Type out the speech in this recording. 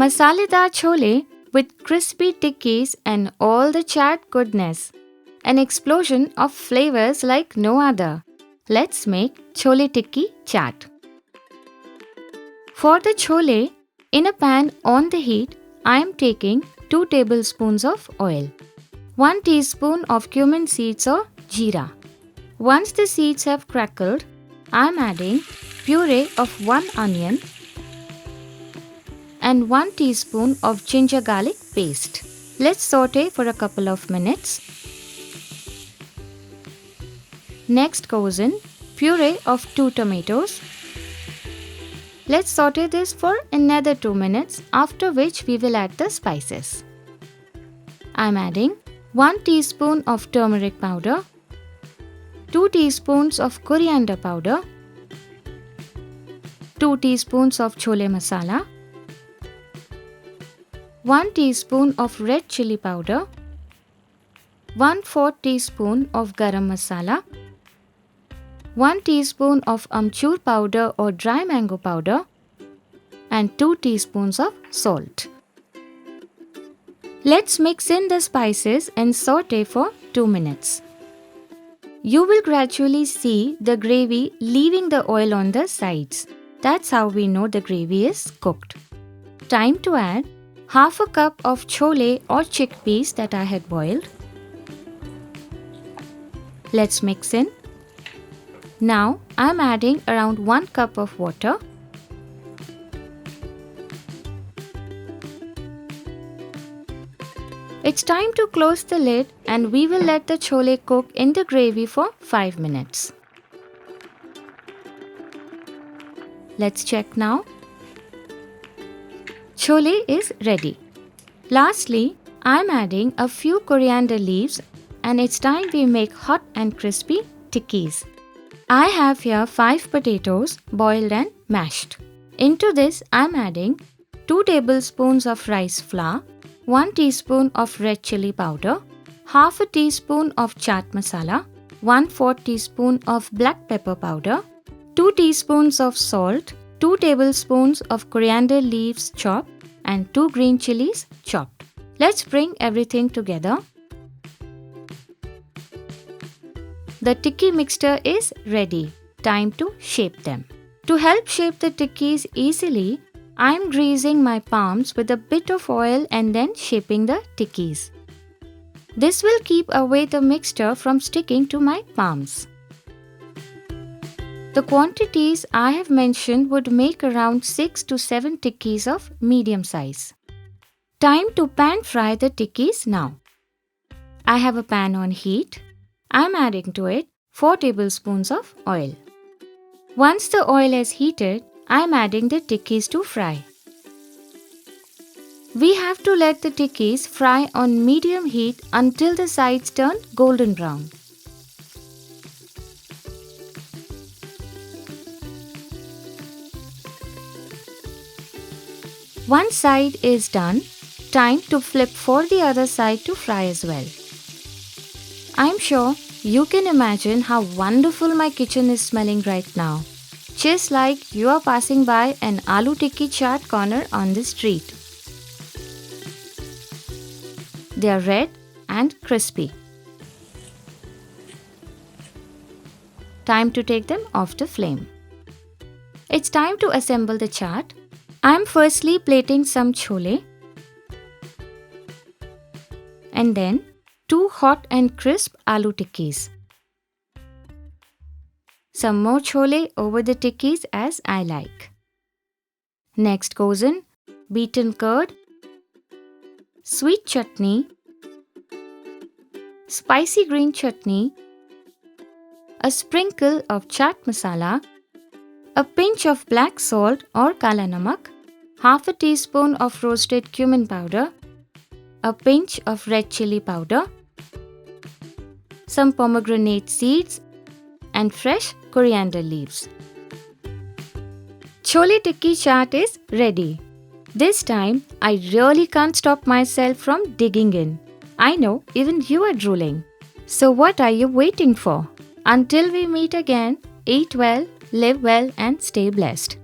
Masaledar chole with crispy tikkis and all the chaat goodness. An explosion of flavors like no other. Let's make Chole Tikki Chaat. For the chole, in a pan on the heat, I am taking 2 tablespoons of oil, 1 teaspoon of cumin seeds or jeera. Once the seeds have crackled, I am adding puree of 1 onion and 1 teaspoon of ginger garlic paste. Let's saute for a couple of minutes. Next goes in puree of 2 tomatoes. Let's saute this for another 2 minutes, after which we will add the spices. I am adding 1 teaspoon of turmeric powder, 2 teaspoons of coriander powder, 2 teaspoons of chole masala, 1 teaspoon of red chilli powder, 1/4 teaspoon of garam masala, 1 teaspoon of amchur powder or dry mango powder, and 2 teaspoons of salt. Let's mix in the spices and saute for 2 minutes. You will gradually see the gravy leaving the oil on the sides. That's how we know the gravy is cooked. Time to add half a cup of chole or chickpeas that I had boiled. Let's mix in. Now I am adding around 1 cup of water. It's time to close the lid and we will let the chole cook in the gravy for 5 minutes. Let's check now. Chole is ready. Lastly, I'm adding a few coriander leaves and it's time we make hot and crispy tikkis. I have here 5 potatoes boiled and mashed. Into this I'm adding 2 tablespoons of rice flour, 1 teaspoon of red chilli powder, half a teaspoon of chaat masala, 1/4 teaspoon of black pepper powder, 2 teaspoons of salt, 2 tablespoons of coriander leaves chopped and 2 green chilies chopped. Let's bring everything together. The tikki mixture is ready. Time to shape them. To help shape the tikkis easily, I am greasing my palms with a bit of oil and then shaping the tikkis. This will keep away the mixture from sticking to my palms. The quantities I have mentioned would make around 6 to 7 tikkis of medium size. Time to pan fry the tikkis now. I have a pan on heat. I am adding to it 4 tablespoons of oil. Once the oil is heated, I am adding the tikkis to fry. We have to let the tikkis fry on medium heat until the sides turn golden brown. One side is done. Time to flip for the other side to fry as well. I'm sure you can imagine how wonderful my kitchen is smelling right now. Just like you are passing by an Aloo Tikki Chaat corner on the street. They are red and crispy. Time to take them off the flame. It's time to assemble the chaat. I'm firstly plating some chole and then 2 hot and crisp aloo tikkis. Some more chole over the tikkis as I like. Next goes in beaten curd, sweet chutney, spicy green chutney, a sprinkle of chaat masala, a pinch of black salt or kala namak, half a teaspoon of roasted cumin powder, a pinch of red chilli powder, some pomegranate seeds and fresh coriander leaves. Chole Tikki Chaat is ready. This time, I really can't stop myself from digging in. I know even you are drooling. So what are you waiting for? Until we meet again, eat well, live well and stay blessed.